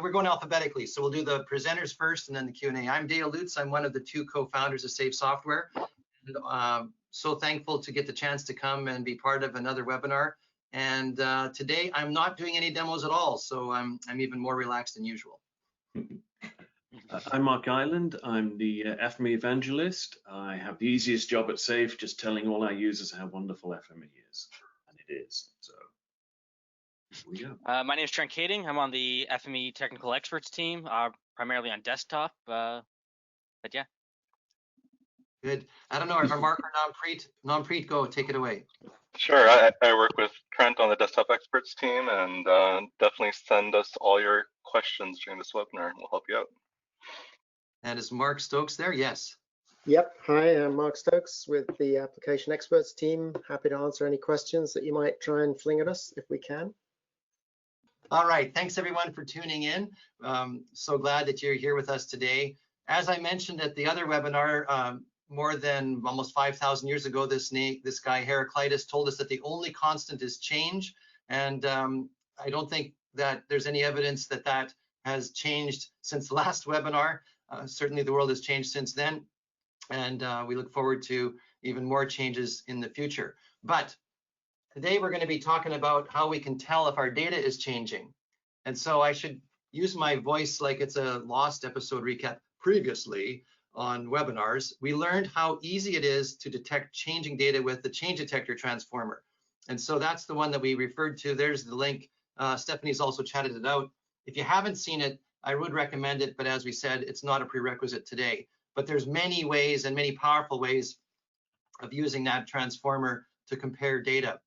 we're going alphabetically, so we'll do the presenters first and then the Q&A. I'm Dale Lutz. I'm one of the 2 co-founders of Save Software. And, so thankful to get the chance to come and be part of another webinar. And today I'm not doing any demos at all, so I'm even more relaxed than usual. I'm Mark Ireland. I'm the Fme evangelist. I have the easiest job at Save, just telling all our users how wonderful Fme is, and it is. So here we go. My name is Trent Kading. I'm on the Fme technical experts team, primarily on desktop. But yeah. Good. I don't know, our Mark or Nampreet, go, take it away. Sure, I work with Trent on the desktop experts team, and definitely send us all your questions during this webinar. We'll help you out. And is Mark Stokes there? Yes. Yep. Hi, I'm Mark Stokes with the application experts team. Happy to answer any questions that you might try and fling at us if we can. All right. Thanks everyone for tuning in. So glad that you're here with us today. As I mentioned at the other webinar, more than almost 5,000 years ago, this guy Heraclitus told us that the only constant is change, and I don't think that there's any evidence that that has changed since the last webinar. Certainly the world has changed since then, and we look forward to even more changes in the future. But today we're going to be talking about how we can tell if our data is changing. And so I should use my voice like it's a lost episode recap. Previously on webinars, we learned how easy it is to detect changing data with the ChangeDetector transformer. And so that's the one that we referred to. There's the link. Stephanie's also chatted it out. If you haven't seen it, I would recommend it, but as we said, it's not a prerequisite today. But there's many ways and many powerful ways of using that transformer to compare data.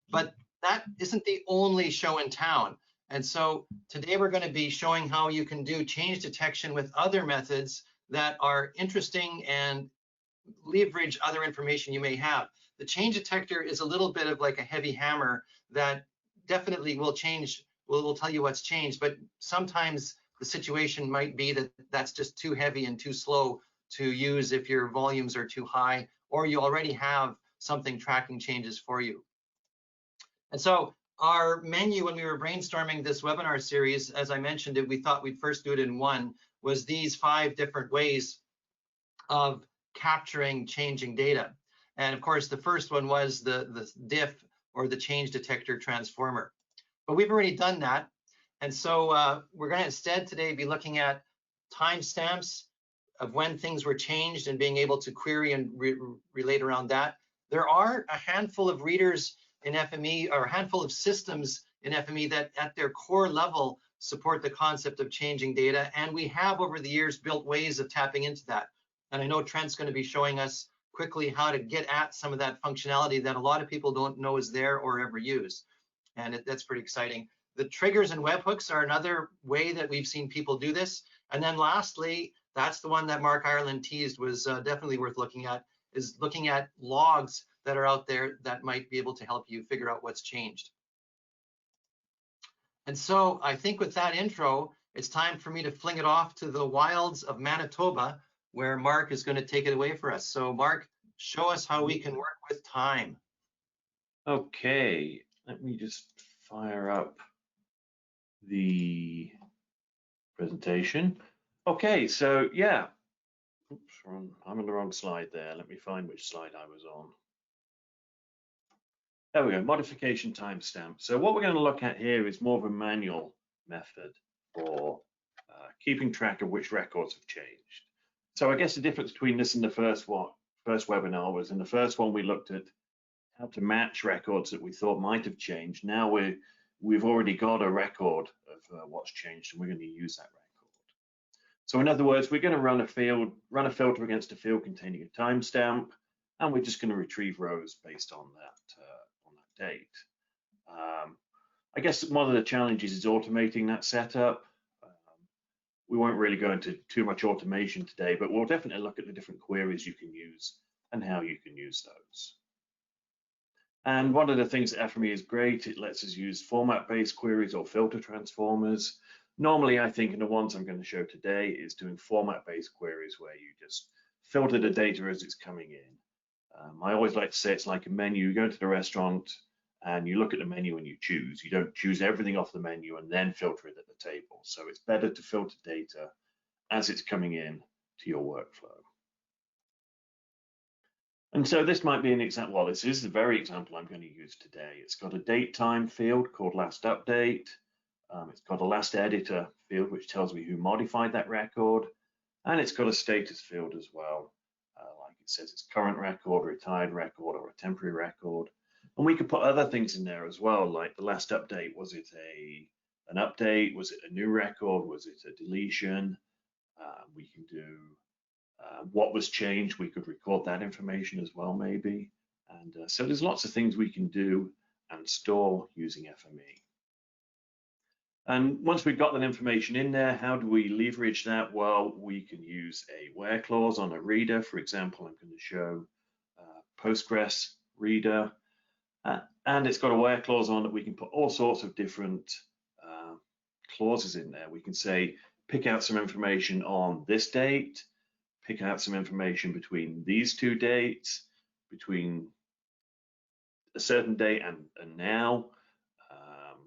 But that isn't the only show in town. And so today we're going to be showing how you can do change detection with other methods that are interesting and leverage other information you may have. The change detector is a little bit of like a heavy hammer that definitely will change, will tell you what's changed, but sometimes the situation might be that that's just too heavy and too slow to use if your volumes are too high, or you already have something tracking changes for you. And so our menu, when we were brainstorming this webinar series, as I mentioned, we thought we'd first do it in one, was these 5 different ways of capturing changing data. And of course, the first one was the diff, or the change detector transformer. But we've already done that. And so we're going to instead today be looking at timestamps of when things were changed and being able to query and relate around that. There are a handful of readers in FME, or a handful of systems in FME that at their core level support the concept of changing data, and we have over the years built ways of tapping into that. And I know Trent's going to be showing us quickly how to get at some of that functionality that a lot of people don't know is there or ever use, and that's pretty exciting. The triggers and webhooks are another way that we've seen people do this. And then lastly, that's the one that Mark Ireland teased was definitely worth looking at, is looking at logs that are out there that might be able to help you figure out what's changed. And so I think with that intro, it's time for me to fling it off to the wilds of Manitoba, where Mark is going to take it away for us. So Mark, show us how we can work with time. Okay, let me just fire up the presentation. Okay, so yeah, oops, I'm on the wrong slide there. Let me find which slide I was on. There we go, modification timestamp. So what we're going to look at here is more of a manual method for keeping track of which records have changed. So I guess the difference between this and the first webinar was, in the first one we looked at how to match records that we thought might have changed. Now we've already got a record of what's changed, and we're going to use that record. So in other words, we're going to run a filter against a field containing a timestamp, and we're just going to retrieve rows based on that date. I guess one of the challenges is automating that setup. We won't really go into too much automation today, but we'll definitely look at the different queries you can use and how you can use those. And one of the things that Fme is great, it lets us use format-based queries or filter transformers. Normally, I think, and the ones I'm going to show today is doing format-based queries where you just filter the data as it's coming in. I always like to say it's like a menu. You go to the restaurant and you look at the menu and you choose. You don't choose everything off the menu and then filter it at the table. So it's better to filter data as it's coming in to your workflow. And so this might be an example. Well, this is the very example I'm going to use today. It's got a date time field called last update. It's got a last editor field, which tells me who modified that record. And it's got a status field as well. Like it says it's current record, retired record, or a temporary record. And we could put other things in there as well, like the last update. Was it an update? Was it a new record? Was it a deletion? We can do what was changed. We could record that information as well, maybe. And so there's lots of things we can do and store using FME. And once we've got that information in there, how do we leverage that? Well, we can use a where clause on a reader. For example, I'm going to show Postgres reader. And it's got a where clause on it. We can put all sorts of different clauses in there. We can say, pick out some information on this date, pick out some information between these two dates, between a certain date and now.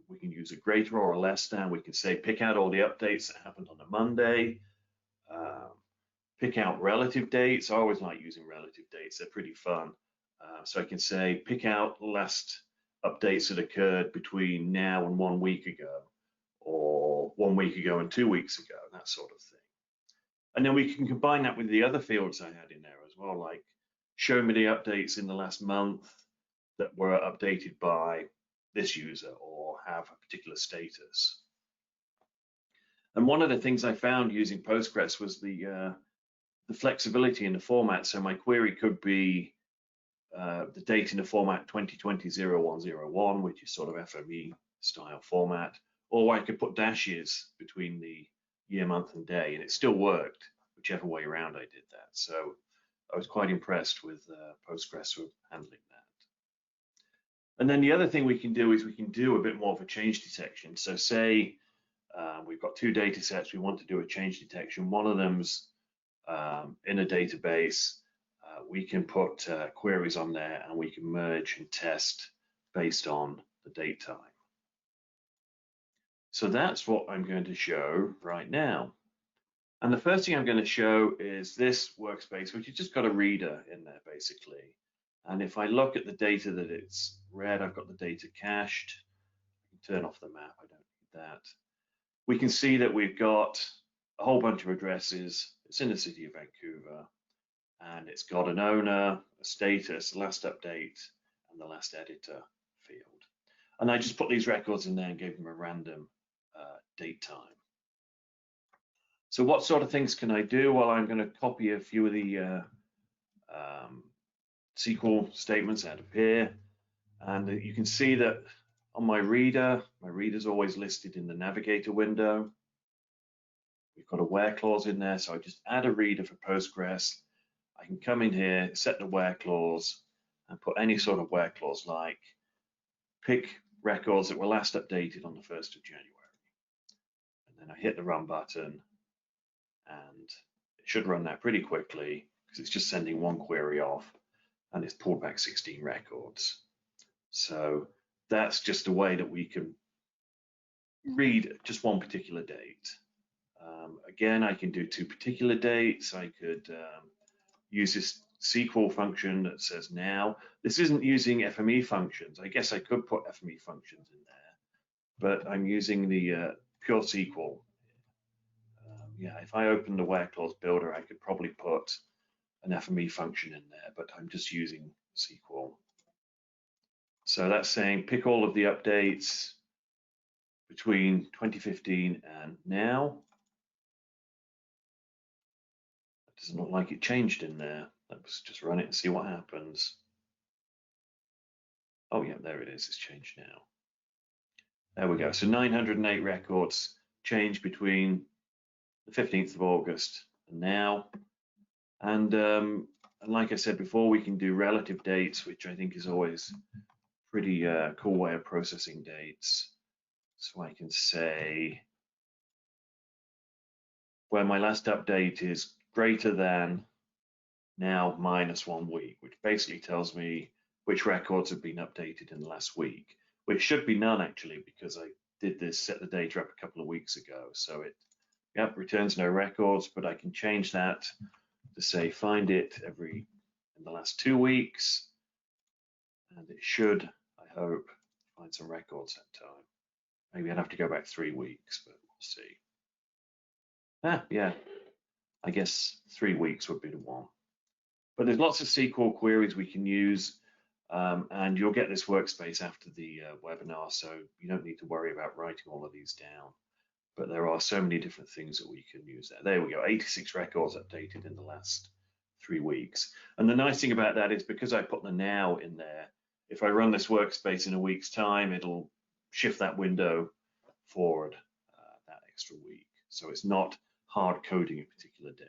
We can use a greater or a less than. We can say, pick out all the updates that happened on a Monday. Pick out relative dates. I always like using relative dates. They're pretty fun. So I can say, pick out the last updates that occurred between now and 1 week ago, or 1 week ago and 2 weeks ago, that sort of thing. And then we can combine that with the other fields I had in there as well, like show me the updates in the last month that were updated by this user or have a particular status. And one of the things I found using Postgres was the flexibility in the format. So my query could be the date in the format 2020-0101, which is sort of FME style format, or I could put dashes between the year, month, and day, and it still worked, whichever way around I did that. So I was quite impressed with Postgres for handling that. And then the other thing we can do is we can do a bit more of a change detection. So say we've got two data sets, we want to do a change detection. One of them's in a database. We can put queries on there and we can merge and test based on the date time. So that's what I'm going to show right now. And the first thing I'm going to show is this workspace, which has just got a reader in there basically. And if I look at the data that it's read, I've got the data cached. I can turn off the map, I don't need that. We can see that we've got a whole bunch of addresses. It's in the city of Vancouver, and it's got an owner, a status, last update, and the last editor field. And I just put these records in there and gave them a random date time. So what sort of things can I do? Well, I'm going to copy a few of the SQL statements out of here, and you can see that on my reader's always listed in the navigator window. We've got a where clause in there, so I just add a reader for Postgres. I can come in here, set the where clause, and put any sort of where clause, like pick records that were last updated on the 1st of January. And then I hit the run button, and it should run that pretty quickly because it's just sending one query off, and it's pulled back 16 records. So that's just a way that we can read just one particular date. Again, I can do two particular dates. I could use this SQL function that says now. This isn't using FME functions. I guess I could put FME functions in there, but I'm using the pure SQL. Yeah, if I open the where clause builder, I could probably put an FME function in there, but I'm just using SQL. So that's saying pick all of the updates between 2015 and now. It doesn't look like it changed in there. Let's just run it and see what happens. Oh yeah, there it is, it's changed now. There we go, so 908 records changed between the 15th of August and now. And like I said before, we can do relative dates, which I think is always pretty cool way of processing dates. So I can say where my last update is greater than now minus 1 week, which basically tells me which records have been updated in the last week, which should be none actually, because I did this, set the data up a couple of weeks ago. So it, yep, returns no records, but I can change that to say find it in the last 2 weeks, and it should, I hope, find some records that time. Maybe I'd have to go back 3 weeks, but we'll see. Yeah, I guess 3 weeks would be the one. But there's lots of SQL queries we can use, and you'll get this workspace after the webinar, so you don't need to worry about writing all of these down. But there are so many different things that we can use there. There we go, 86 records updated in the last 3 weeks. And the nice thing about that is because I put the now in there, if I run this workspace in a week's time, it'll shift that window forward that extra week. So it's not hard coding a particular date.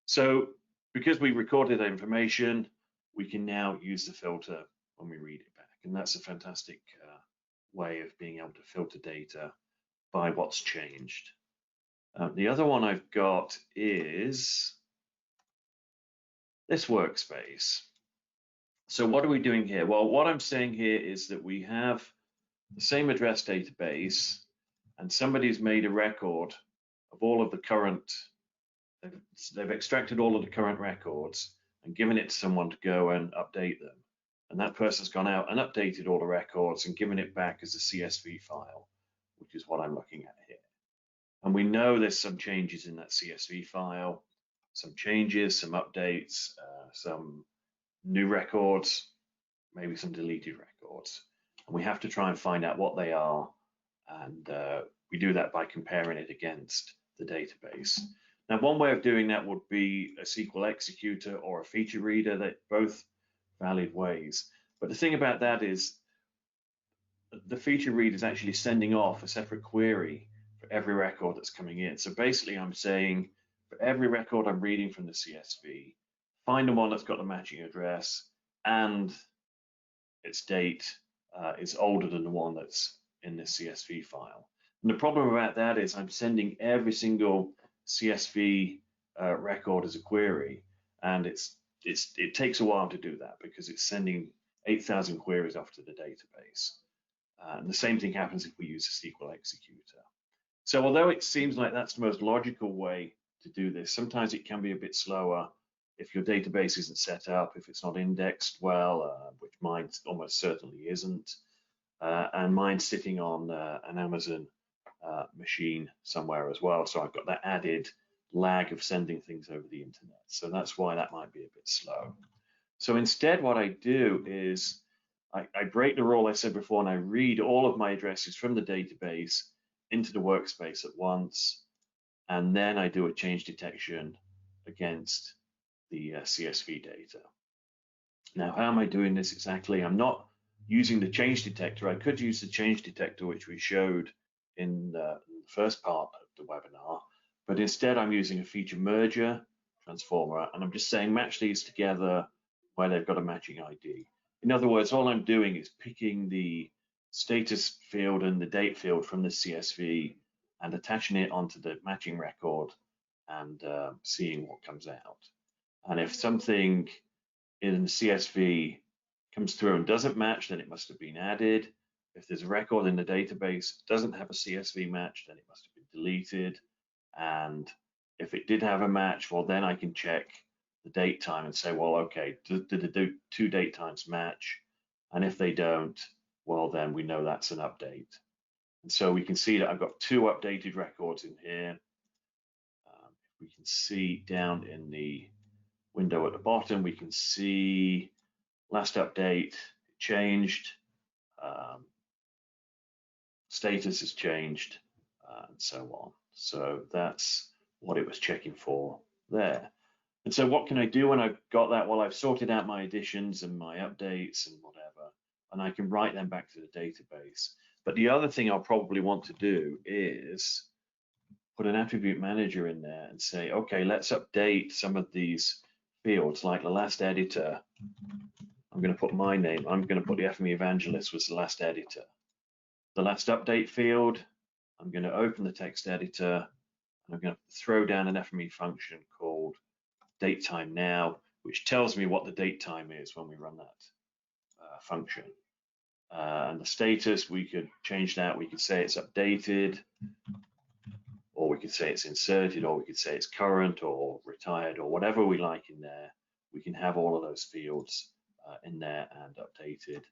So because we recorded that information, we can now use the filter when we read it back. And that's a fantastic way of being able to filter data by what's changed. The other one I've got is this workspace. So what are we doing here? Well, what I'm saying here is that we have the same address database, and somebody's made a record of all of the current, they've extracted all of the current records and given it to someone to go and update them. And that person's gone out and updated all the records and given it back as a CSV file, which is what I'm looking at here. And we know there's some changes in that CSV file, some changes, some updates, some new records, maybe some deleted records. And we have to try and find out what they are. And we do that by comparing it against the database. Now, one way of doing that would be a SQL executor or a feature reader. They're both valid ways. But the thing about that is the feature reader is actually sending off a separate query for every record that's coming in. So basically, I'm saying for every record I'm reading from the CSV, find the one that's got the matching address and its date is older than the one that's in this CSV file. And the problem about that is I'm sending every single CSV record as a query, and it takes a while to do that because it's sending 8,000 queries off to the database. And the same thing happens if we use a SQL executor. So although it seems like that's the most logical way to do this, sometimes it can be a bit slower if your database isn't set up, if it's not indexed well, which mine almost certainly isn't. And mine's sitting on an Amazon machine somewhere as well. So I've got that added lag of sending things over the internet. So that's why that might be a bit slow. So instead, what I do is I break the rule I said before, and I read all of my addresses from the database into the workspace at once. And then I do a change detection against the CSV data. Now, how am I doing this exactly? I'm not using the change detector. I could use the change detector, which we showed in the first part of the webinar, but instead I'm using a feature merger transformer, and I'm just saying match these together where they've got a matching ID. In other words, all I'm doing is picking the status field and the date field from the CSV and attaching it onto the matching record and seeing what comes out. And if something in the CSV comes through and doesn't match, then it must have been added. If there's a record in the database doesn't have a CSV match, then it must have been deleted. And if it did have a match, well, then I can check the date time and say, well, okay, did the two date times match? And if they don't, well, then we know that's an update. And so we can see that I've got 2 updated records in here. We can see down in the window at the bottom, we can see last update changed, status has changed, and so on. So that's what it was checking for there. And so what can I do when I've got that? Well, I've sorted out my additions and my updates and whatever, and I can write them back to the database. But the other thing I'll probably want to do is put an attribute manager in there and say, okay, let's update some of these fields, like the last editor. I'm going to put my name. I'm going to put the Fme Evangelist was the last editor. The last update field, I'm going to open the text editor, and I'm going to throw down an Fme function called datetime now, which tells me what the date time is when we run that function. And the status, we could change that. We could say it's updated, or we could say it's inserted, or we could say it's current or retired, or whatever we like in there. We can have all of those fields in there and updated.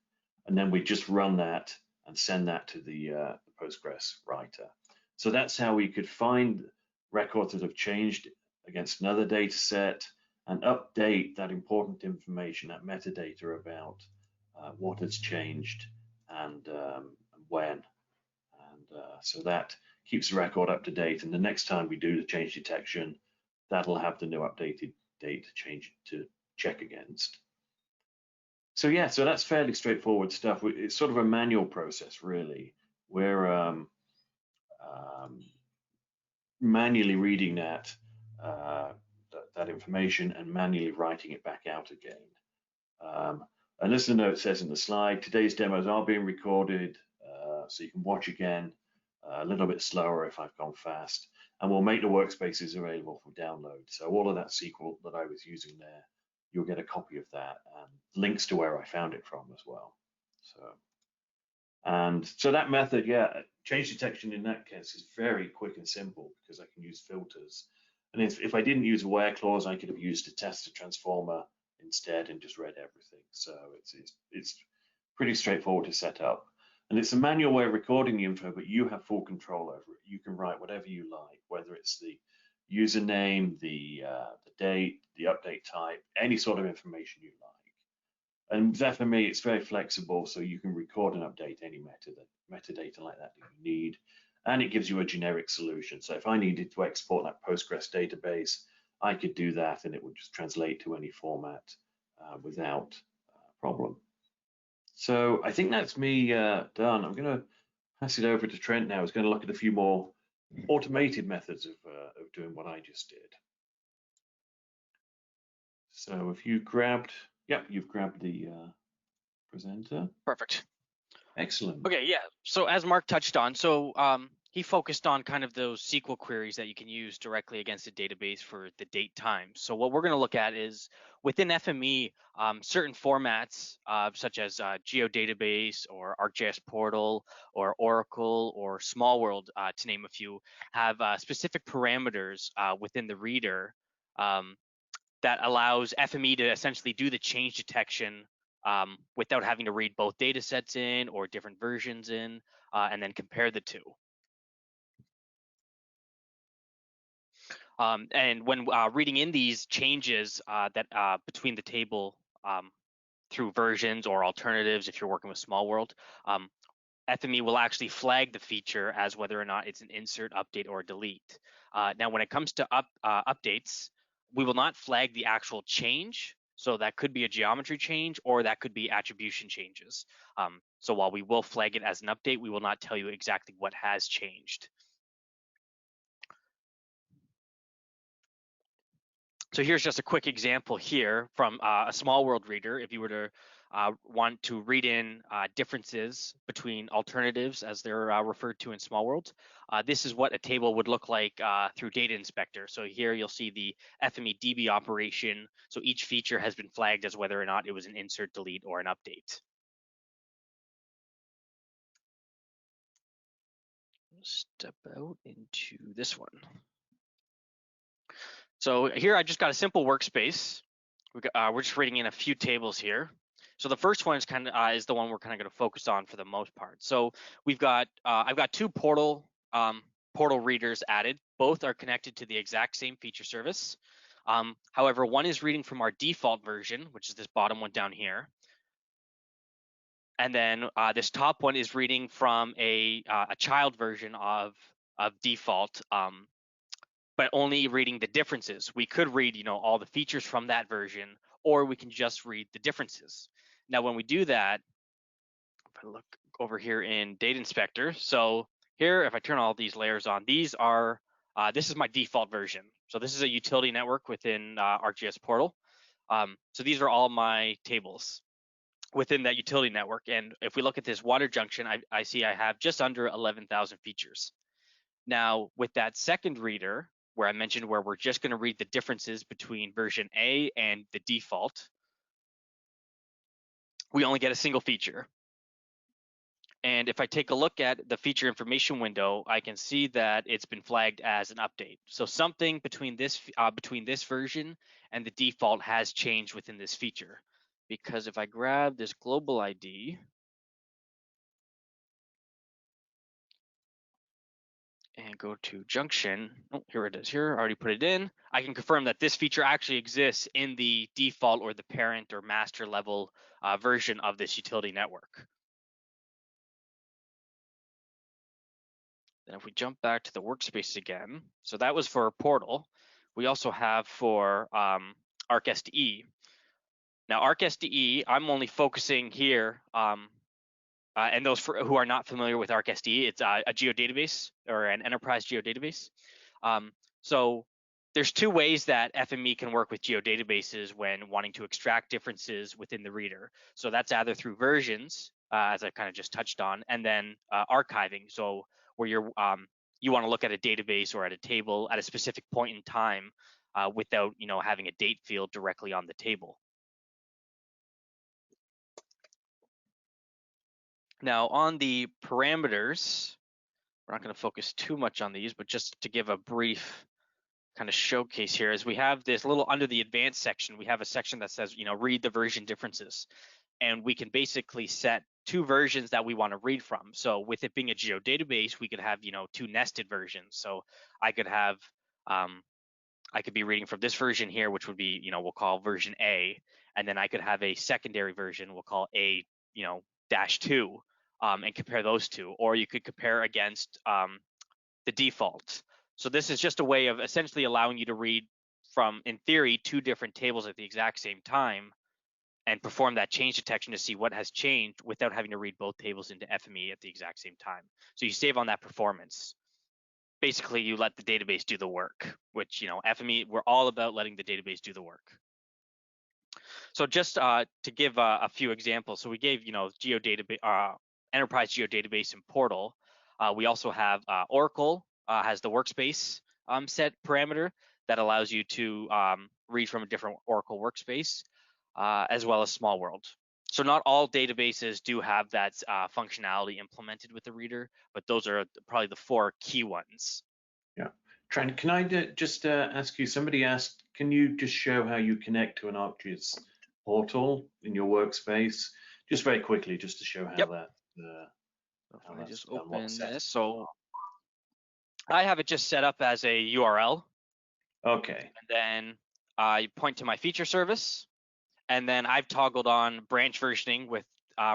And then we just run that and send that to the Postgres writer. So that's how we could find records that have changed against another data set and update that important information, that metadata about what has changed and when. And so that keeps the record up to date. And the next time we do the change detection, that'll have the new updated date to check against. So yeah, so that's fairly straightforward stuff. It's sort of a manual process, really. We're manually reading that information and manually writing it back out again. And as the note says in the slide, today's demos are being recorded, so you can watch again a little bit slower if I've gone fast. And we'll make the workspaces available for download. So all of that SQL that I was using there, you'll get a copy of that and links to where I found it from as well. So that method, yeah, change detection in that case is very quick and simple because I can use filters. And if I didn't use a where clause, I could have used a tester transformer instead and just read everything. So it's pretty straightforward to set up. And it's a manual way of recording the info, but you have full control over it. You can write whatever you like, whether it's the username, the date, the update type, any sort of information you like. And with FME, it's very flexible, so you can record and update any metadata like that you need. And it gives you a generic solution. So if I needed to export that Postgres database, I could do that and it would just translate to any format without problem. So I think that's me done. I'm going to pass it over to Trent now. He's going to look at a few more automated methods of doing what I just did. So if you grabbed, yep, you've grabbed the presenter. Perfect. Excellent. Okay, yeah. So as Mark touched on, he focused on kind of those SQL queries that you can use directly against a database for the date time. So what we're going to look at is within FME, certain formats such as geodatabase or Arcgis portal or Oracle or Small World, to name a few, have specific parameters within the reader that allows FME to essentially do the change detection without having to read both data sets in or different versions in and then compare the two. And when reading in these changes that between the table through versions or alternatives, if you're working with Small World, FME will actually flag the feature as whether or not it's an insert, update, or delete. Now, when it comes to updates, we will not flag the actual change. So that could be a geometry change or that could be attribution changes. So while we will flag it as an update, we will not tell you exactly what has changed. So here's just a quick example here from a Small World reader. If you were to want to read in differences between alternatives as they're referred to in Small World, this is what a table would look like through Data Inspector. So here you'll see the FME DB operation. So each feature has been flagged as whether or not it was an insert, delete, or an update. Step out into this one. So here I just got a simple workspace. We're just reading in a few tables here. So the first one is is the one we're kind of going to focus on for the most part. So we've got I've got two portal readers added. Both are connected to the exact same feature service. However, one is reading from our default version, which is this bottom one down here. And then this top one is reading from a child version of default, but only reading the differences. We could read, all the features from that version, or we can just read the differences. Now, when we do that, if I look over here in Data Inspector, so here, if I turn all these layers on, these are, this is my default version. So this is a utility network within Arcgis portal. So these are all my tables within that utility network. And if we look at this water junction, I see I have just under 11,000 features. Now, with that second reader, where I mentioned where we're just going to read the differences between version A and the default, we only get a single feature. And if I take a look at the feature information window, I can see that it's been flagged as an update. So something between this version and the default has changed within this feature. Because if I grab this global ID and go to junction, oh, here it is here, I already put it in. I can confirm that this feature actually exists in the default or the parent or master level version of this utility network. Then if we jump back to the workspace again, so that was for Portal. We also have for ArcSDE. Now ArcSDE, I'm only focusing here, and those who are not familiar with ArcSDE, it's a geodatabase or an enterprise geodatabase. So there's two ways that FME can work with geodatabases when wanting to extract differences within the reader. So that's either through versions, as I kind of just touched on, and then archiving. So where you want to look at a database or at a table at a specific point in time without having a date field directly on the table. Now on the parameters, we're not going to focus too much on these, but just to give a brief kind of showcase here is we have this little under the advanced section, we have a section that says, read the version differences. And we can basically set two versions that we want to read from. So with it being a geodatabase, we could have, two nested versions. So I could have, I could be reading from this version here, which would be, we'll call version A. And then I could have a secondary version, we'll call A, -2, and compare those two. Or you could compare against the default. So this is just a way of essentially allowing you to read from, in theory, two different tables at the exact same time and perform that change detection to see what has changed without having to read both tables into FME at the exact same time. So you save on that performance. Basically, you let the database do the work, which, FME, we're all about letting the database do the work. So just to give a few examples, so we gave, geodatabase, enterprise geodatabase and Portal. We also have Oracle has the workspace set parameter that allows you to read from a different Oracle workspace, as well as Small World. So not all databases do have that functionality implemented with the reader, but those are probably the four key ones. Yeah. Trent, can I just ask you, somebody asked, can you just show how you connect to an Arcgis portal in your workspace? Just very quickly, just to show how Yep. that If I just open this, so I have it just set up as a URL. Okay. And then I point to my feature service, and then I've toggled on branch versioning with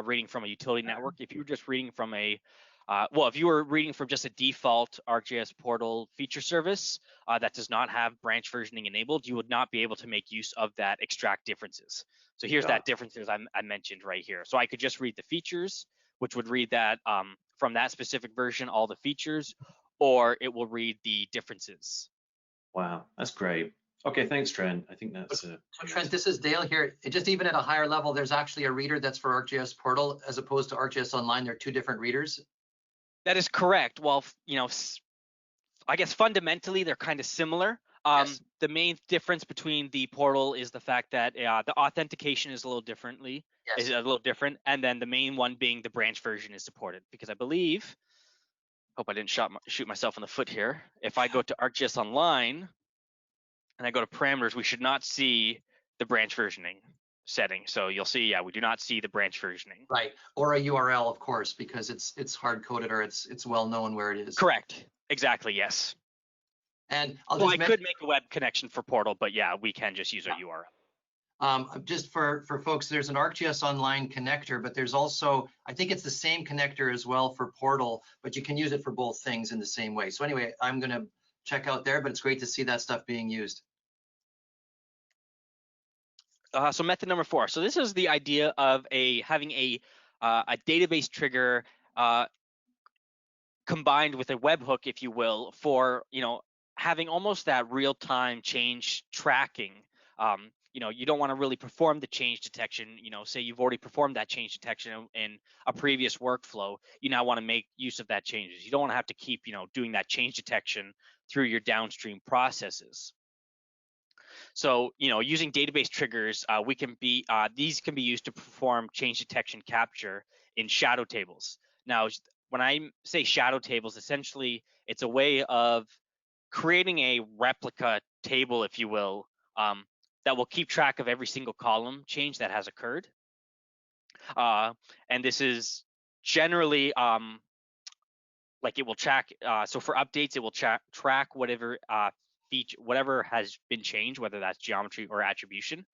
reading from a utility network. If you were just reading from if you were reading from just a default ArcGIS portal feature service that does not have branch versioning enabled, you would not be able to make use of that extract differences. So here's that differences I mentioned right here. So I could just read the features, which would read that from that specific version, all the features, or it will read the differences. Wow, that's great. Okay, thanks, Trent. I think that's So Trent, this is Dale here. Just even at a higher level, there's actually a reader that's for ArcGIS Portal as opposed to ArcGIS Online. They're two different readers. That is correct. Well, I guess fundamentally they're kind of similar. Yes. The main difference between the portal is the fact that the authentication is a little different, and then the main one being the branch version is supported, because I believe, hope I didn't shoot myself in the foot here. If I go to ArcGIS Online and I go to parameters, we should not see the branch versioning setting. So you'll see, we do not see the branch versioning. Right, or a URL, of course, because it's hard coded or it's well known where it is. Correct. Exactly. Yes. And I could make a web connection for Portal, but yeah, we can just use a URL. Just for folks, there's an ArcGIS Online connector, but there's also, I think it's the same connector as well for Portal, but you can use it for both things in the same way. So anyway, I'm going to check out there, but it's great to see that stuff being used. So method number 4. So this is the idea of having a database trigger combined with a webhook, if you will, for having almost that real-time change tracking. You don't want to really perform the change detection. Say you've already performed that change detection in a previous workflow. You now want to make use of that changes. You don't want to have to keep doing that change detection through your downstream processes. So, using database triggers, these can be used to perform change detection capture in shadow tables. Now, when I say shadow tables, essentially it's a way of creating a replica table, if you will, that will keep track of every single column change that has occurred. And this is generally like it will track. So for updates, it will track whatever whatever has been changed, whether that's geometry or attribution.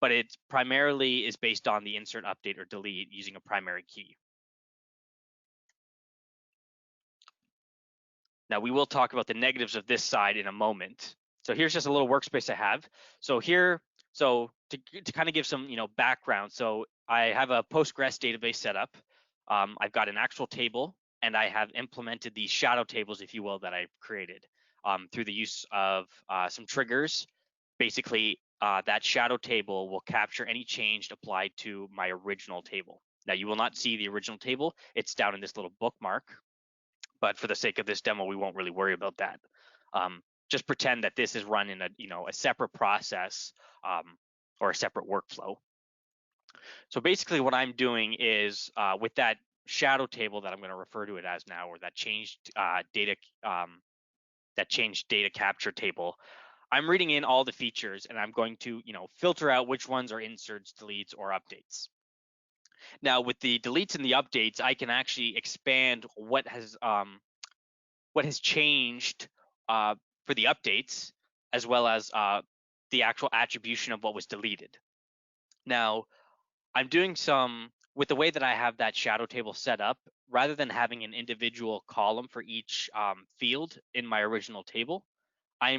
But it primarily is based on the insert, update, or delete using a primary key. Now we will talk about the negatives of this side in a moment. So here's just a little workspace I have. So here, to kind of give some background. So I have a Postgres database set up. I've got an actual table, and I have implemented these shadow tables, if you will, that I've created through the use of some triggers. Basically, that shadow table will capture any change applied to my original table. Now you will not see the original table. It's down in this little bookmark. But for the sake of this demo, we won't really worry about that. Just pretend that this is run in a separate process or a separate workflow. So basically what I'm doing is with that shadow table that I'm going to refer to it as now, or that changed data capture table, I'm reading in all the features, and I'm going to filter out which ones are inserts, deletes, or updates. Now with the deletes and the updates, I can actually expand what has changed for the updates, as well as the actual attribution of what was deleted. Now, I'm doing with the way that I have that shadow table set up, rather than having an individual column for each field in my original table, I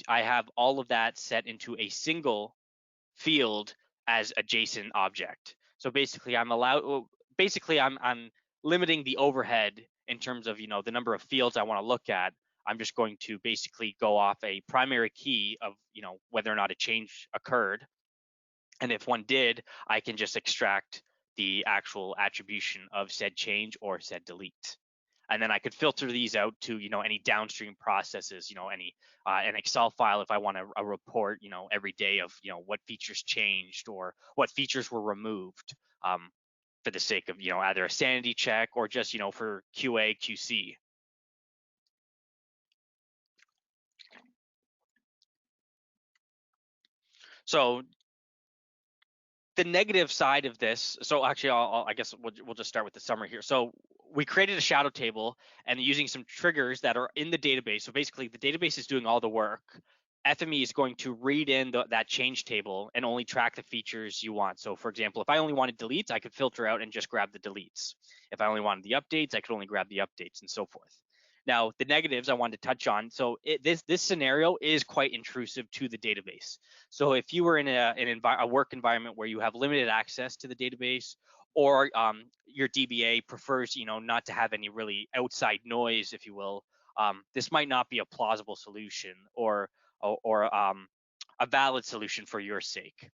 have all of that set into a single field as a JSON object. So basically, I'm limiting the overhead in terms of the number of fields I want to look at. I'm just going to basically go off a primary key of whether or not a change occurred, and if one did, I can just extract the actual attribution of said change or said delete. And then I could filter these out to any downstream processes, an Excel file if I want a report every day of what features changed or what features were removed, for the sake of either a sanity check or just for QA QC. So the negative side of this, so actually I guess we'll just start with the summary here. So we created a shadow table and using some triggers that are in the database. So basically the database is doing all the work. Fme is going to read in that change table and only track the features you want. So for example, if I only wanted deletes, I could filter out and just grab the deletes. If I only wanted the updates, I could only grab the updates, and so forth. Now, the negatives I wanted to touch on. So this scenario is quite intrusive to the database. So if you were in a work environment where you have limited access to the database, or your DBA prefers not to have any really outside noise, if you will, this might not be a plausible solution or a valid solution for your sake.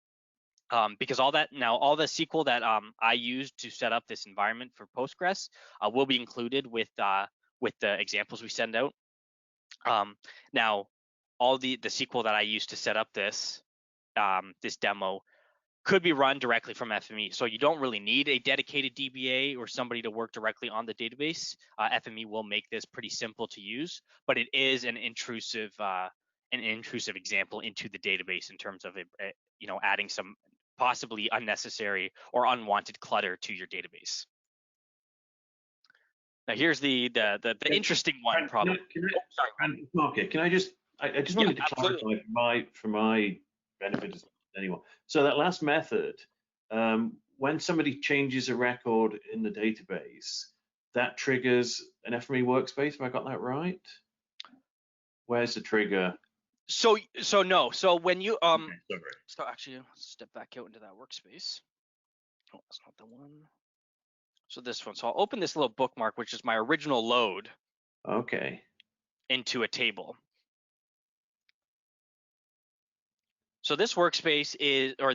Because all the SQL that I used to set up this environment for Postgres will be included with the examples we send out. Now, all the SQL that I used to set up this demo could be run directly from Fme. So you don't really need a dedicated DBA or somebody to work directly on the database. Fme will make this pretty simple to use, but it is an intrusive example into the database in terms of adding some possibly unnecessary or unwanted clutter to your database. Now here's the interesting one problem. Can I just wanted to clarify for my benefit as anyone. So that last method, when somebody changes a record in the database, that triggers an Fme workspace. Have I got that right? Where's the trigger? So no. So when you Okay, so actually let's step back out into that workspace. Oh, that's not the one. So this one. So I'll open this little bookmark, which is my original load. Okay. Into a table. So this workspace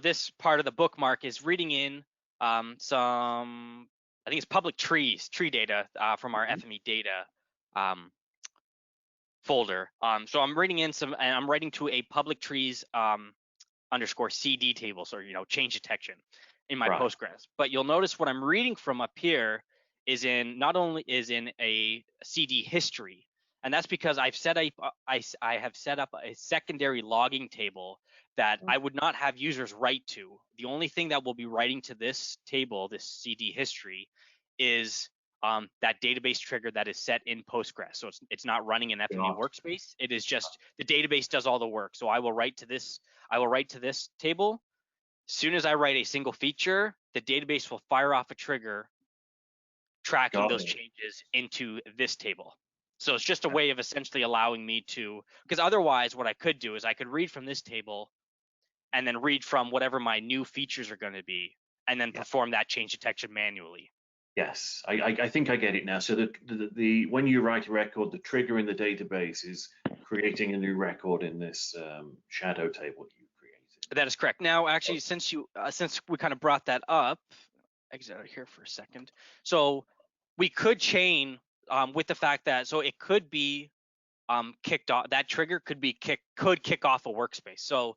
this part of the bookmark is reading in some, I think it's public tree data from our Fme data folder. So I'm reading in and I'm writing to a public trees underscore CD tables, or change detection in my Right. Postgres. But you'll notice what I'm reading from up here is in a CD history, and that's because I have set up a secondary logging table that I would not have users write to. The only thing that will be writing to this table, this CD history, is that database trigger that is set in Postgres. So it's not running an FME workspace. It is just the database does all the work. So I will write to this table. As soon as I write a single feature, the database will fire off a trigger tracking those changes into this table. So it's just a way of essentially allowing me to, because otherwise what I could do is I could read from this table and then read from whatever my new features are going to be, and then perform that change detection manually. Yes, I think I get it now. So the when you write a record, the trigger in the database is creating a new record in this shadow table you created. That is correct. Now, actually, since we kind of brought that up, exit out of here for a second. So we could chain with the fact that it could be kicked off. That trigger could kick off a workspace. So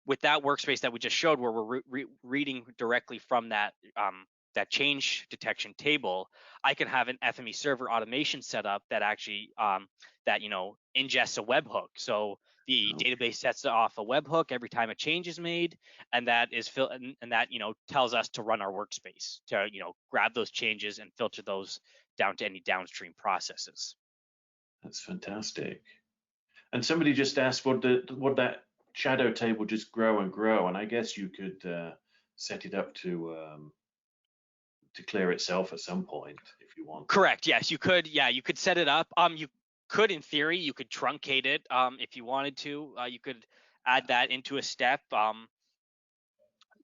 with that workspace that we just showed, where we're reading directly from that change detection table, I can have an Fme Server Automation set up that actually ingests a webhook. So the database sets off a webhook every time a change is made, and that is tells us to run our workspace to grab those changes and filter those down to any downstream processes. That's fantastic. And somebody just asked, would that shadow table just grow and grow? And I guess you could set it up to clear itself at some point if you want. Correct. Yes, you could. Yeah, you could set it up. You could, in theory, you could truncate it if you wanted to. You could add that into a step.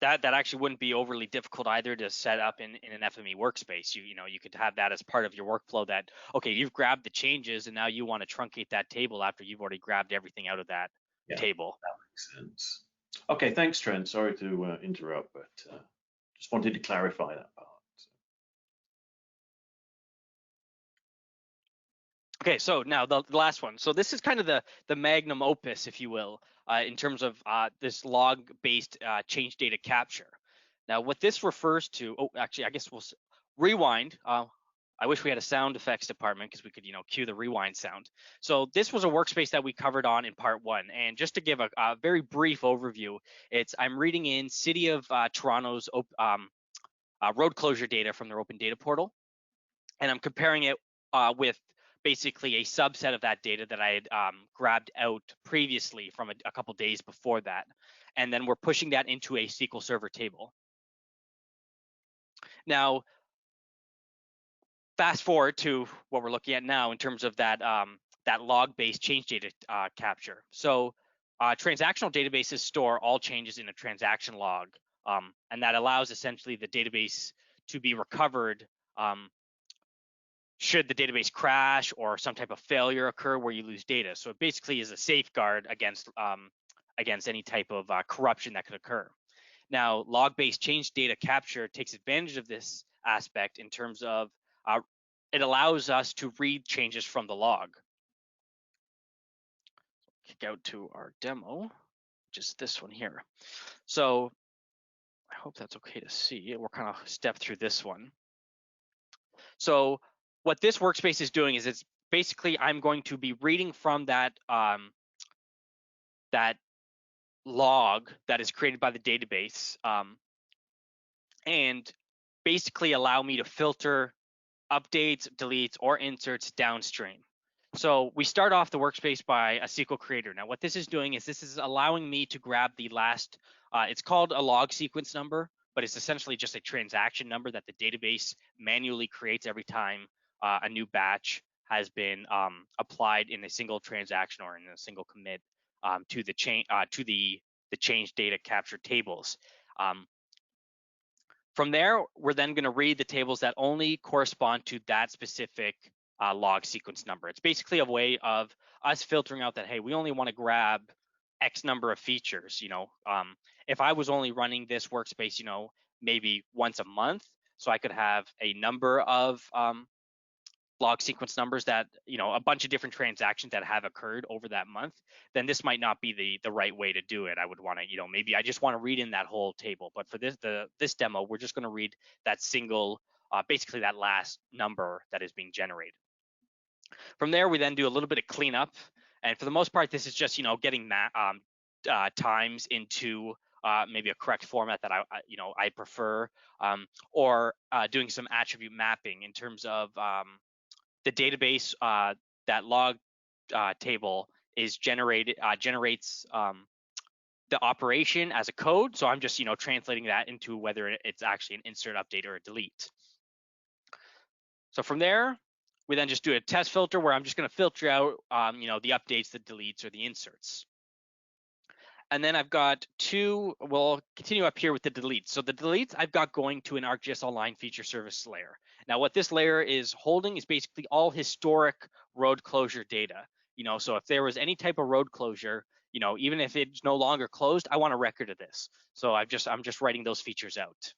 That actually wouldn't be overly difficult either to set up in an FME workspace. You could have that as part of your workflow. That you've grabbed the changes and now you want to truncate that table after you've already grabbed everything out of that table. That makes sense. Okay, thanks, Trent. Sorry to interrupt, but just wanted to clarify that part. Okay, so now the last one. So this is kind of the magnum opus, if you will, in terms of this log-based change data capture. Now, what this refers to, actually, I guess we'll rewind. I wish we had a sound effects department because we could, cue the rewind sound. So this was a workspace that we covered on in part 1. And just to give a very brief overview, I'm reading in City of Toronto's road closure data from their open data portal, and I'm comparing it with basically a subset of that data that I had grabbed out previously from a couple days before that. And then we're pushing that into a SQL Server table. Now, fast forward to what we're looking at now in terms of that log-based change data capture. So transactional databases store all changes in a transaction log, and that allows essentially the database to be recovered should the database crash or some type of failure occur where you lose data. So it basically is a safeguard against any type of corruption that could occur. Now, log-based change data capture takes advantage of this aspect in terms of it allows us to read changes from the log. Kick out to our demo, which is this one here. So I hope that's okay to see. We're kind of step through this one. So what this workspace is doing is it's basically I'm going to be reading from that that log that is created by the database and basically allow me to filter updates, deletes, or inserts downstream. So we start off the workspace by a SQL Creator. Now what this is doing is this is allowing me to grab the last, it's called a log sequence number, but it's essentially just a transaction number that the database manually creates every time a new batch has been applied in a single transaction or in a single commit to the change data capture tables. From there, we're then going to read the tables that only correspond to that specific log sequence number. It's basically a way of us filtering out that, hey, we only want to grab X number of features. If I was only running this workspace, maybe once a month, so I could have a number of log sequence numbers that, a bunch of different transactions that have occurred over that month, then this might not be the right way to do it. I would want to, maybe I just want to read in that whole table. But for this demo, we're just going to read that single, basically that last number that is being generated. From there, we then do a little bit of cleanup. And for the most part, this is just, getting times into maybe a correct format that I prefer, or doing some attribute mapping in terms of the database. That log table is generates the operation as a code. So I'm just translating that into whether it's actually an insert, update, or a delete. So from there, we then just do a test filter where I'm just going to filter out the updates, the deletes, or the inserts. And then I've got we'll continue up here with the deletes. So the deletes I've got going to an Arcgis Online feature service layer. Now what this layer is holding is basically all historic road closure data. So if there was any type of road closure, even if it's no longer closed, I want a record of this. So I'm just writing those features out.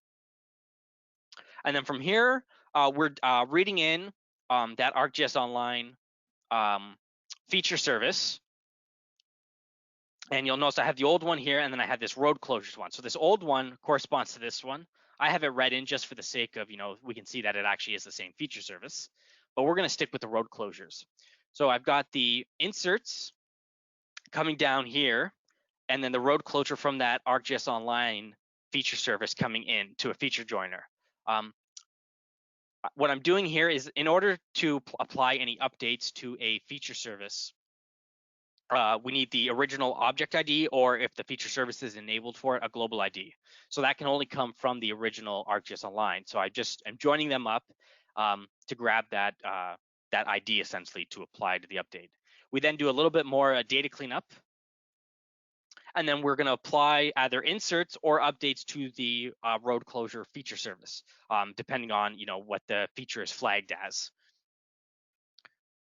And then from here, we're reading in that Arcgis Online feature service. And you'll notice I have the old one here, and then I have this road closures one. So this old one corresponds to this one. I have it read in just for the sake of, we can see that it actually is the same feature service, but we're going to stick with the road closures. So I've got the inserts coming down here, and then the road closure from that Arcgis Online feature service coming in to a feature joiner. What I'm doing here is, in order to apply any updates to a feature service, we need the original object ID, or if the feature service is enabled for it, a global ID. So that can only come from the original Arcgis Online. So I'm joining them up to grab that ID essentially to apply to the update. We then do a little bit more data cleanup, and then we're going to apply either inserts or updates to the road closure feature service, depending on what the feature is flagged as.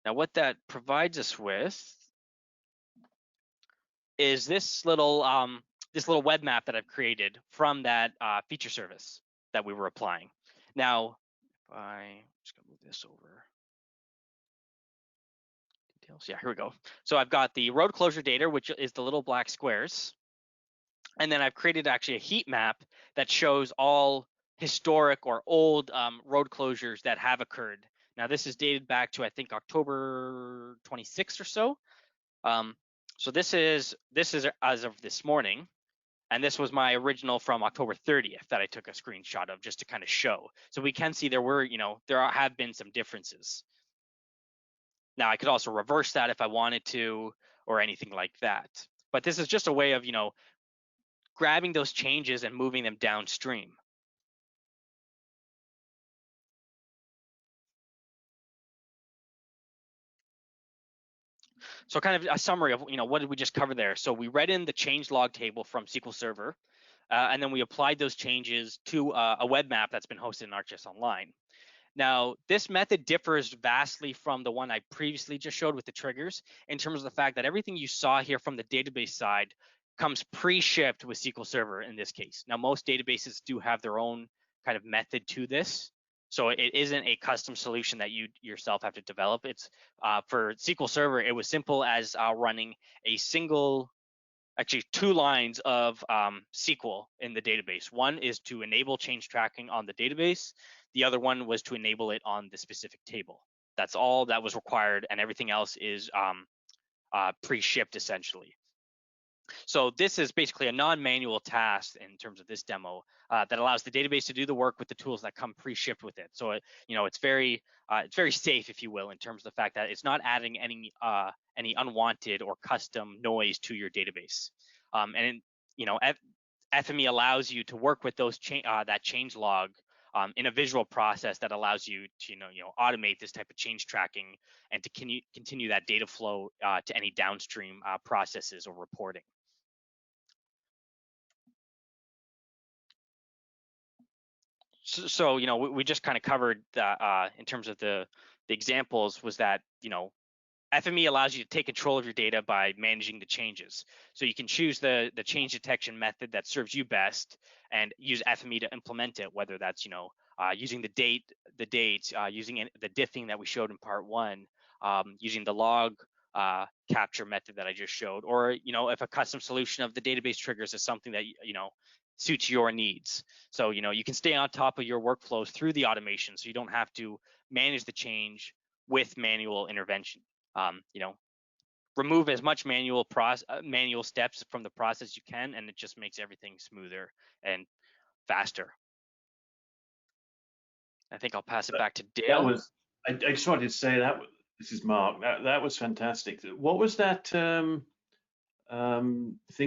Now what that provides us with is this little web map that I've created from that feature service that we were applying. Now, if I'm just gonna move this over. Details, yeah, here we go. So I've got the road closure data, which is the little black squares. And then I've created actually a heat map that shows all historic or old road closures that have occurred. Now this is dated back to, I think, October 26th or so. So this is as of this morning, and this was my original from October 30th that I took a screenshot of just to kind of show. So we can see there have been some differences. Now I could also reverse that if I wanted to, or anything like that. But this is just a way of grabbing those changes and moving them downstream. So kind of a summary of what did we just cover there. So we read in the change log table from SQL Server, and then we applied those changes to a web map that's been hosted in Arcgis Online. Now this method differs vastly from the one I previously just showed with the triggers, in terms of the fact that everything you saw here from the database side comes pre-shipped with SQL Server in this case. Now most databases do have their own kind of method to this. So it isn't a custom solution that you yourself have to develop. It's for SQL Server, it was simple as running a single, actually 2 lines of SQL in the database. One is to enable change tracking on the database. The other one was to enable it on the specific table. That's all that was required, and everything else is pre-shipped essentially. So this is basically a non-manual task in terms of this demo that allows the database to do the work with the tools that come pre-shipped with it. So it's very safe, if you will, in terms of the fact that it's not adding any unwanted or custom noise to your database. And Fme allows you to work with those that change log in a visual process that allows you to automate this type of change tracking and to continue that data flow to any downstream processes or reporting. So we just kind of covered that in terms of the examples, was that Fme allows you to take control of your data by managing the changes. So you can choose the change detection method that serves you best and use Fme to implement it, whether that's using the date, using the diffing that we showed in part 1, using the log capture method that I just showed, or if a custom solution of the database triggers is something that suits your needs. So you can stay on top of your workflows through the automation, so you don't have to manage the change with manual intervention. Remove as much manual steps from the process you can, and it just makes everything smoother and faster. I think I'll pass it back to Dale. I just wanted to say that this is Mark. That was fantastic. What was that thing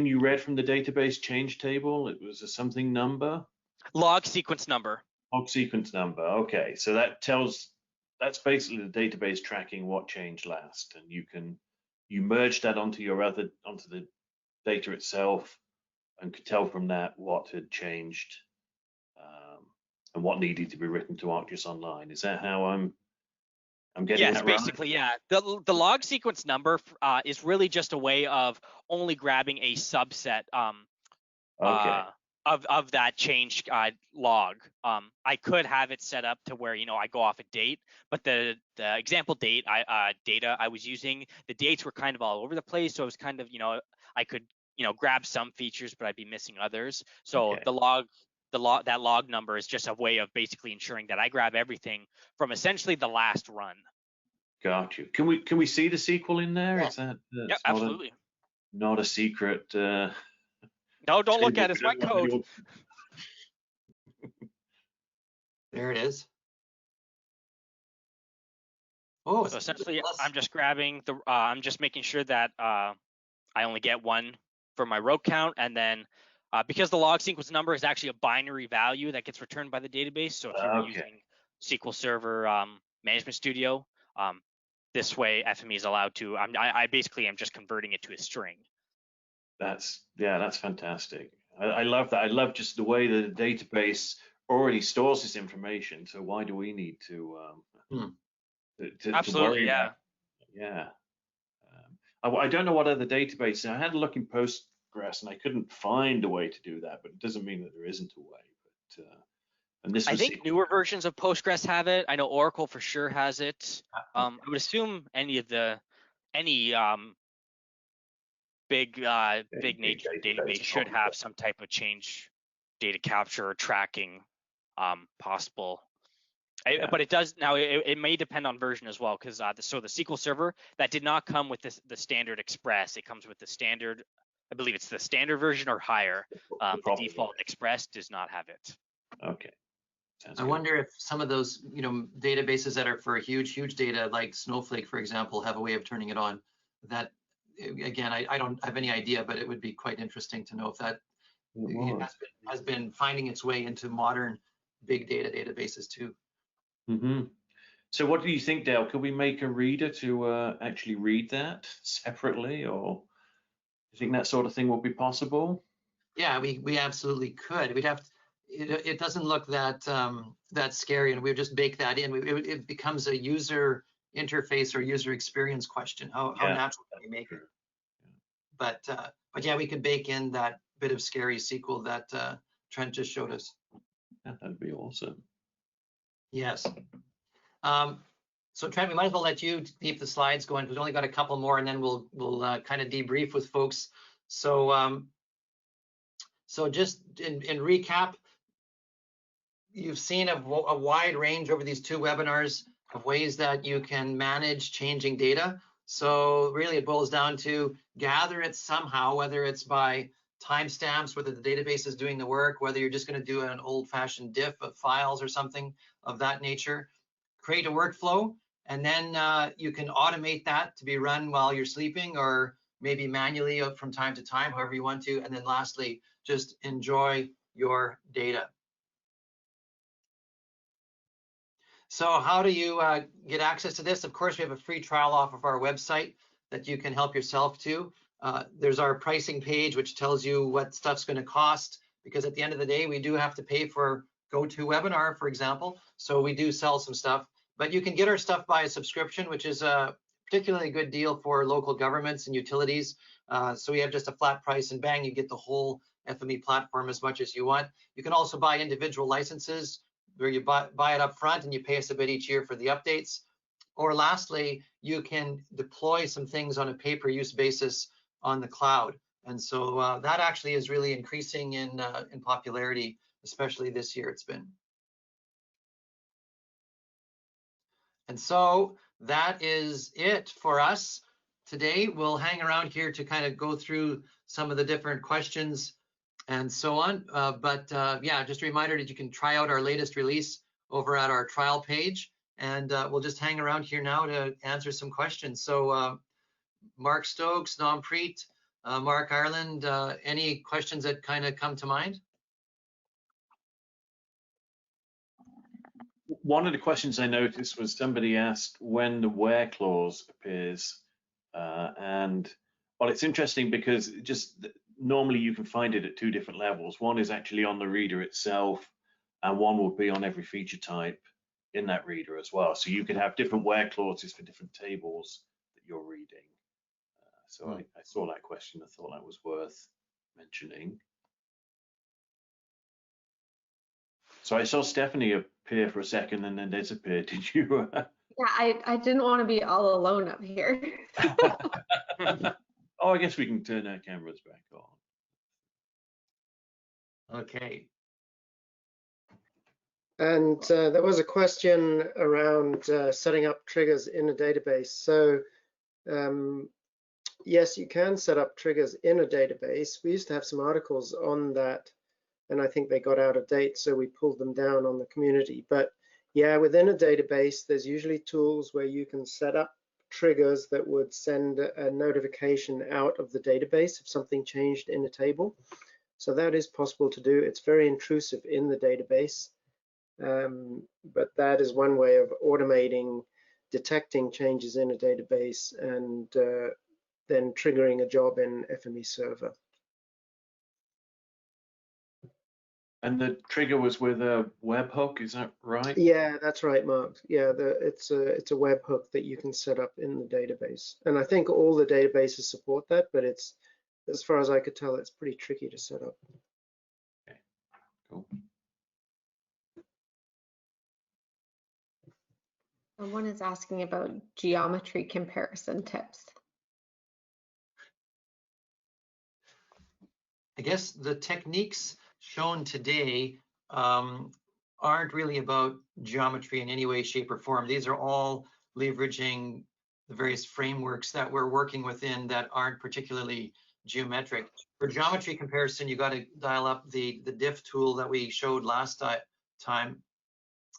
you read from the database change table? It was a something number. Log sequence number. Log sequence number. Okay, so that's basically the database tracking what changed last, and you merge that onto the data itself, and could tell from that what had changed and what needed to be written to Arcgis Online. Is that how I'm getting that right? Yes, basically, yeah. The log sequence number is really just a way of only grabbing a subset of that changed log. I could have it set up to where I go off a date, but the example data I was using, the dates were kind of all over the place, so it was kind of I could grab some features, but I'd be missing others. So okay. That log number is just a way of basically ensuring that I grab everything from essentially the last run. Got you. Can we see the SQL in there? Yeah. Is that yeah, absolutely. Not a secret. No, don't look at it. It's my code. There it is. Oh, so essentially, I'm just grabbing I'm just making sure that I only get one for my row count, and then because the log sequence number is actually a binary value that gets returned by the database. So if you're using SQL Server Management Studio, this way FME is allowed to. I basically am just converting it to a string. That's fantastic. I love that. I love just the way that the database already stores this information. So why do we need to absolutely, worry about it? Yeah. I don't know what other databases. I had a look in Postgres and I couldn't find a way to do that, but it doesn't mean that there isn't a way. But and this I think newer versions of Postgres have it. I know Oracle for sure has it. I would assume any big nature database should have some type of change data capture or tracking possible. But it does now. It may depend on version as well, because so the SQL Server that did not come with the standard Express. It comes with the standard. I believe it's the standard version or higher. The default Express does not have it. Okay. I wonder if some of those databases that are for huge data, like Snowflake, for example, have a way of turning it on. That again, I don't have any idea, but it would be quite interesting to know if that has been finding its way into modern big data databases too. Mm-hmm. So what do you think, Dale? Could we make a reader to actually read that separately, or do you think that sort of thing will be possible? Yeah, we absolutely could. We'd have to, it doesn't look that that scary, and we would just bake that in. It becomes a user interface or user experience question. How natural can we make it? But yeah, we could bake in that bit of scary SQL that Trent just showed us. Yeah, that'd be awesome. Yes. So Trent, we might as well let you keep the slides going. We've only got a couple more, and then we'll kind of debrief with folks. So so just in recap, you've seen a wide range over these 2 webinars of ways that you can manage changing data. So really, it boils down to gather it somehow, whether it's by timestamps, whether the database is doing the work, whether you're just going to do an old-fashioned diff of files or something of that nature. Create a workflow, and then you can automate that to be run while you're sleeping, or maybe manually from time to time, however you want to. And then lastly, just enjoy your data. So how do you get access to this? Of course, we have a free trial off of our website that you can help yourself to. There's our pricing page, which tells you what stuff's going to cost, because at the end of the day, we do have to pay for GoToWebinar, for example. So we do sell some stuff, but you can get our stuff by a subscription, which is a particularly good deal for local governments and utilities. So we have just a flat price, and bang, you get the whole FME platform as much as you want. You can also buy individual licenses where you buy it up front and you pay us a bit each year for the updates. Or lastly, you can deploy some things on a pay-per-use basis on the cloud. And so that actually is really increasing in popularity, especially this year it's been. And so that is it for us today. We'll hang around here to kind of go through some of the different questions and so on. Yeah, just a reminder that you can try out our latest release over at our trial page. And we'll just hang around here now to answer some questions. So Mark Stokes, Nampreet, Mark Ireland, any questions that kind of come to mind? One of the questions I noticed was somebody asked when the where clause appears. And well, it's interesting because just normally you can find it at two different levels. One is actually on the reader itself, and one will be on every feature type in that reader as well. So you could have different where clauses for different tables that you're reading. So I saw that question. I thought that was worth mentioning. So I saw Stephanie appear for a second and then disappear. Did you? Yeah, I didn't want to be all alone up here. Oh, I guess we can turn our cameras back on. Okay. And there was a question around setting up triggers in a database. So yes, you can set up triggers in a database. We used to have some articles on that, and I think they got out of date, so we pulled them down on the community. But yeah, within a database, there's usually tools where you can set up triggers that would send a notification out of the database if something changed in a table. So that is possible to do. It's very intrusive in the database. But that is one way of automating, detecting changes in a database, and then triggering a job in Fme Server. And the trigger was with a webhook, is that right? Yeah, that's right, Mark. Yeah, it's a webhook that you can set up in the database, and I think all the databases support that. But it's, as far as I could tell, it's pretty tricky to set up. Okay, cool. Someone is asking about geometry comparison tips. I guess the techniques shown today aren't really about geometry in any way, shape, or form. These are all leveraging the various frameworks that we're working within that aren't particularly geometric. For geometry comparison, you got to dial up the diff tool that we showed last time,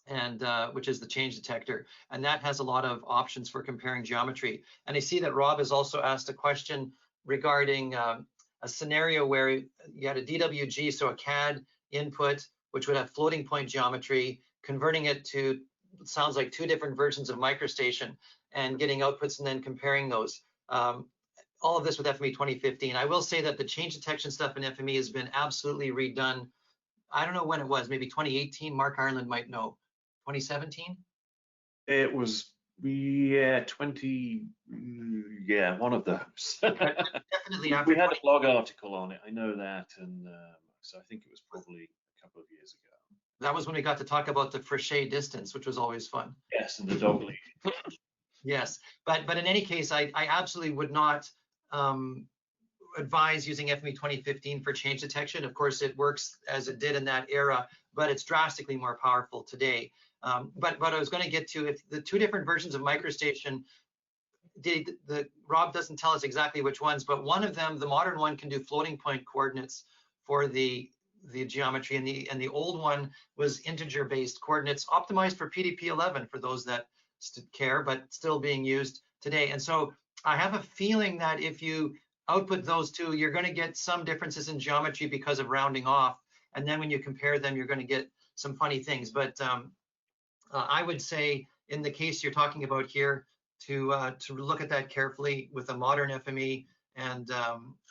and which is the ChangeDetector, and that has a lot of options for comparing geometry. And I see that Rob has also asked a question regarding a scenario where you had a DWG, so a CAD input, which would have floating point geometry, converting it to, sounds like, two different versions of MicroStation, and getting outputs and then comparing those. All of this with FME 2015. I will say that the change detection stuff in FME has been absolutely redone. I don't know when it was, maybe 2018. Mark Ireland might know. 2017? It was, yeah, one of those. Definitely after. We had a blog article on it, I know that, and so I think it was probably a couple of years ago. That was when we got to talk about the Frichet distance, which was always fun. Yes, and the dog lead. Yes, but in any case, I absolutely would not advise using FME 2015 for change detection. Of course, it works as it did in that era, but it's drastically more powerful today. But I was going to get to, if the two different versions of MicroStation, Rob doesn't tell us exactly which ones, but one of them, the modern one, can do floating point coordinates for the geometry, and the old one was integer-based coordinates optimized for PDP-11 for those that care, but still being used today. And so I have a feeling that if you output those two, you're going to get some differences in geometry because of rounding off, and then when you compare them, you're going to get some funny things. But I would say, in the case you're talking about here, to look at that carefully with a modern FME. And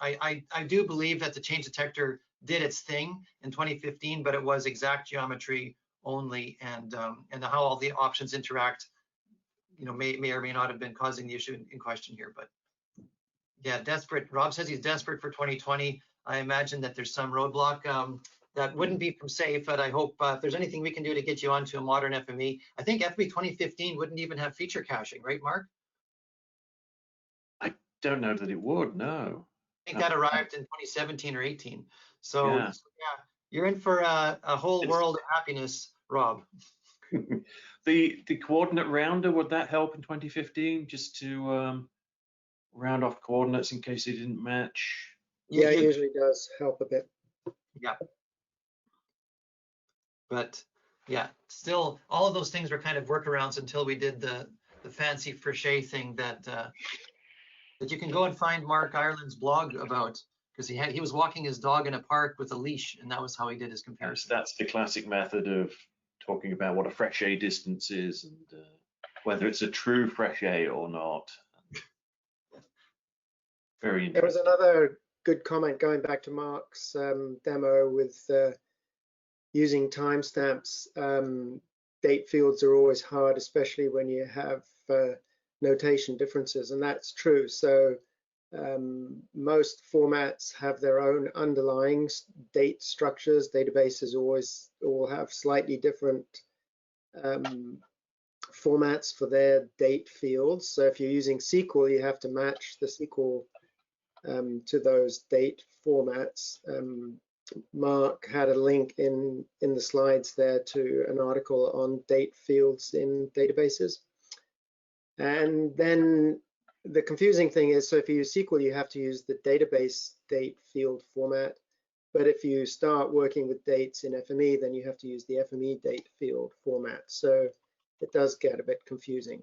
I do believe that the change detector did its thing in 2015, but it was exact geometry only, and how all the options interact, may or may not have been causing the issue in question here. But yeah, desperate. Rob says he's desperate for 2020. I imagine that there's some roadblock. that wouldn't be from SAFE, but I hope if there's anything we can do to get you onto a modern FME. I think FME 2015 wouldn't even have feature caching, right, Mark? I don't know that it would, no. I think that arrived in 2017 or 18. So Yeah. yeah, you're in for a whole world of happiness, Rob. The coordinate rounder, would that help in 2015 just to round off coordinates in case they didn't match? Yeah, it usually does help a bit. Yeah. But yeah, still, all of those things were kind of workarounds until we did the fancy Frichet thing that that you can go and find Mark Ireland's blog about, because he was walking his dog in a park with a leash, and that was how he did his comparison. That's the classic method of talking about what a Frichet distance is and whether it's a true Frichet or not. Very interesting. There was another good comment going back to Mark's demo with using timestamps. Date fields are always hard, especially when you have notation differences, and that's true. So most formats have their own underlying date structures. Databases all have slightly different formats for their date fields. So if you're using SQL, you have to match the SQL to those date formats. Mark had a link in the slides there to an article on date fields in databases. And then the confusing thing is, so if you use SQL, you have to use the database date field format. But if you start working with dates in FME, then you have to use the FME date field format. So it does get a bit confusing.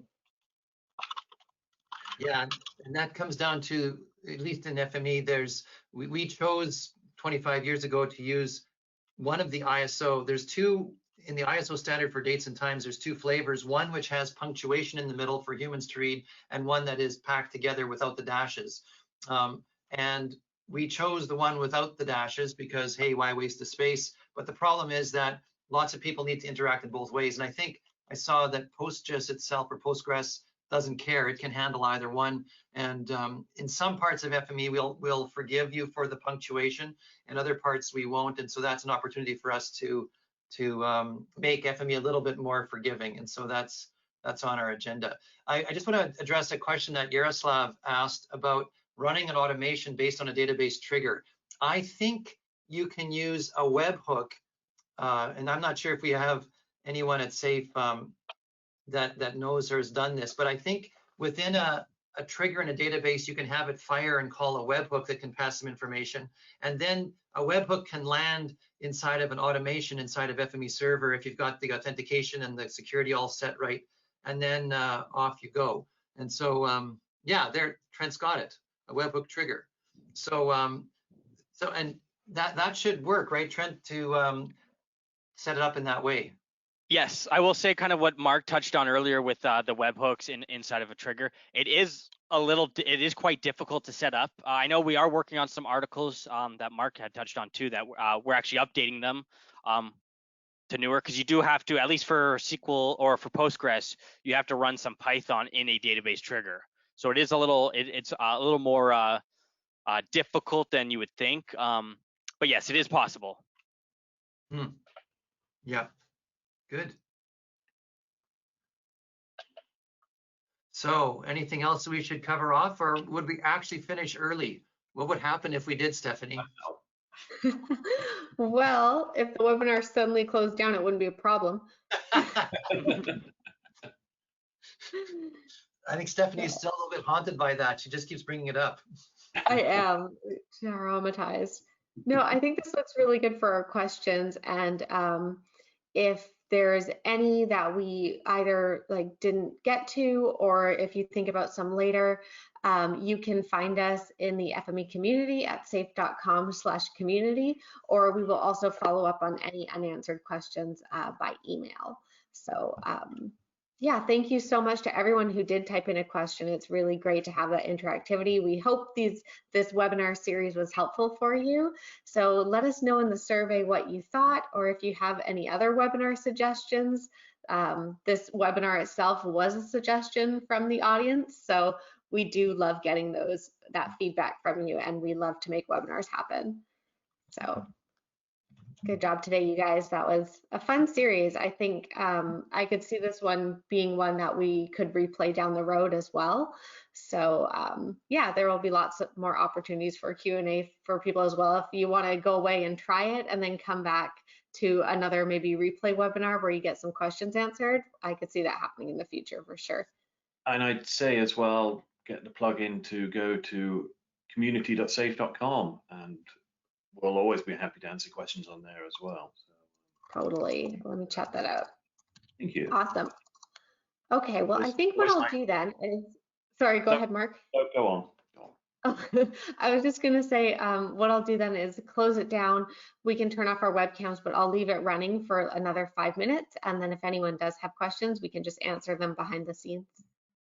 Yeah, and that comes down to, at least in FME, we chose 25 years ago to use one of the ISO. There's two in the ISO standard for dates and times. There's two flavors, one which has punctuation in the middle for humans to read, and one that is packed together without the dashes. And we chose the one without the dashes because, hey, why waste the space? But the problem is that lots of people need to interact in both ways. And I think I saw that PostGIS itself, or Postgres, doesn't care. It can handle either one. And in some parts of FME, we'll forgive you for the punctuation. In other parts, we won't. And so that's an opportunity for us to make FME a little bit more forgiving. And so that's on our agenda. I just want to address a question that Yaroslav asked about running an automation based on a database trigger. I think you can use a webhook, and I'm not sure if we have anyone at SAFE that knows or has done this, but I think within a trigger in a database, you can have it fire and call a webhook that can pass some information. And then a webhook can land inside of an automation inside of FME Server if you've got the authentication and the security all set right, and then off you go. And so, yeah, there, Trent's got it, a webhook trigger. So, and that should work, right, Trent, to set it up in that way. Yes, I will say kind of what Mark touched on earlier with the webhooks inside of a trigger. It is quite difficult to set up. I know we are working on some articles that Mark had touched on too, that we're actually updating them to newer, because you do have to, at least for SQL or for Postgres, you have to run some Python in a database trigger. So it is it's a little more difficult than you would think. But yes, it is possible. Yeah. Good. So anything else we should cover off, or would we actually finish early? What would happen if we did, Stephanie? Well, if the webinar suddenly closed down, it wouldn't be a problem. I think Stephanie is still a little bit haunted by that. She just keeps bringing it up. I am traumatized. No, I think this looks really good for our questions. And if there's any that we either didn't get to, or if you think about some later, you can find us in the FME community at safe.com/community, or we will also follow up on any unanswered questions by email. So yeah, thank you so much to everyone who did type in a question. It's really great to have that interactivity. We hope this webinar series was helpful for you. So let us know in the survey what you thought, or if you have any other webinar suggestions. This webinar itself was a suggestion from the audience, so we do love getting that feedback from you, and we love to make webinars happen. So Good job today, you guys. That was a fun series. I think I could see this one being one that we could replay down the road as well. So yeah, there will be lots of more opportunities for Q&A for people as well. If you want to go away and try it and then come back to another maybe replay webinar where you get some questions answered, I could see that happening in the future for sure. And I'd say as well, get the plugin to go to community.safe.com, and we'll always be happy to answer questions on there as well. So, totally. Let me chat that out. thank you. Awesome. Okay, well, I think what I'll do then is, sorry, go ahead, Mark. No, go on. I was just going to say, what I'll do then is close it down. We can turn off our webcams, but I'll leave it running for another 5 minutes. And then if anyone does have questions, we can just answer them behind the scenes.